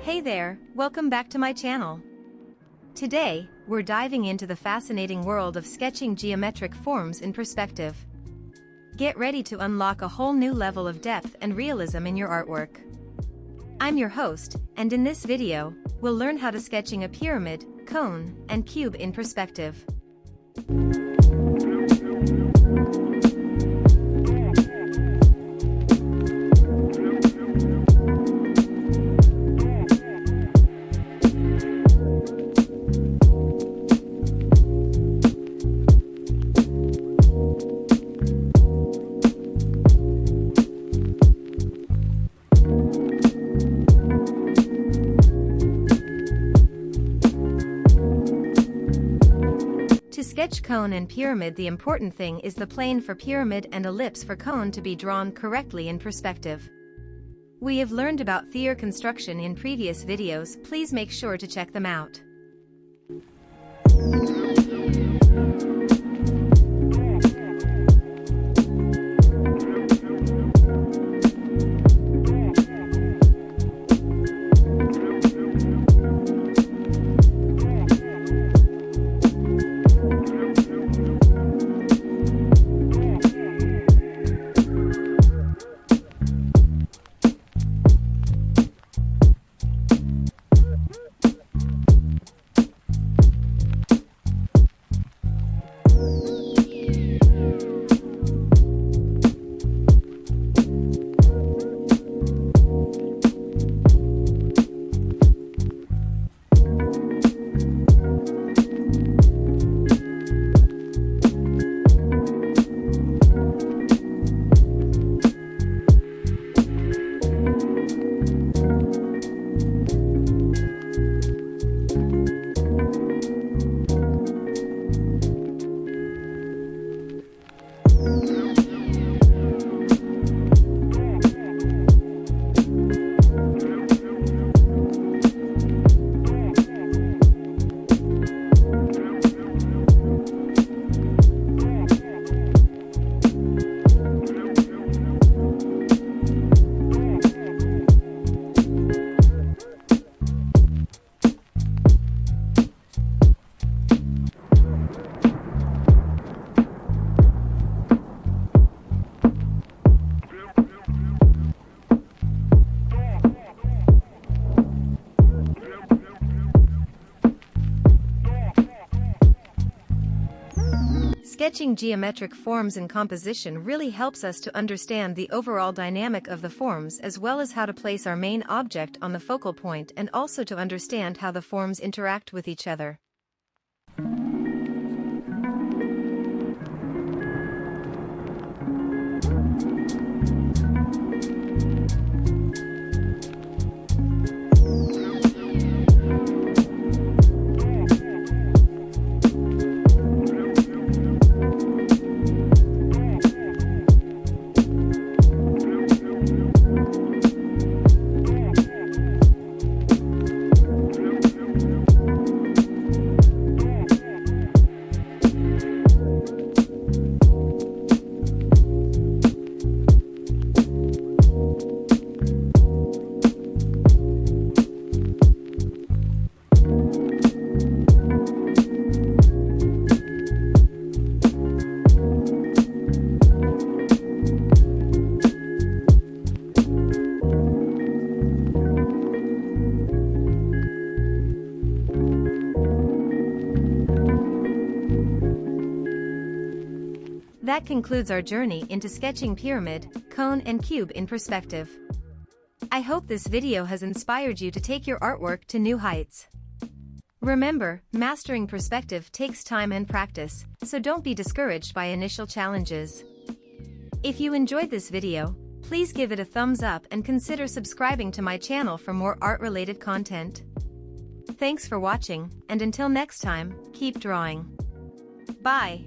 Hey there, welcome back to my channel. Today, we're diving into the fascinating world of sketching geometric forms in perspective. Get ready to unlock a whole new level of depth and realism in your artwork. I'm your host, and in this video, we'll learn how to sketching a pyramid, cone, and cube in perspective. To sketch cone and pyramid, the important thing is the plane for pyramid and ellipse for cone to be drawn correctly in perspective. We have learned about theory construction in previous videos, please make sure to check them out. Sketching geometric forms in composition really helps us to understand the overall dynamic of the forms, as well as how to place our main object on the focal point, and also to understand how the forms interact with each other. That concludes our journey into sketching pyramid, cone, and cube in perspective. I hope this video has inspired you to take your artwork to new heights. Remember, mastering perspective takes time and practice, so don't be discouraged by initial challenges. If you enjoyed this video, please give it a thumbs up and consider subscribing to my channel for more art-related content. Thanks for watching, and until next time, keep drawing. Bye.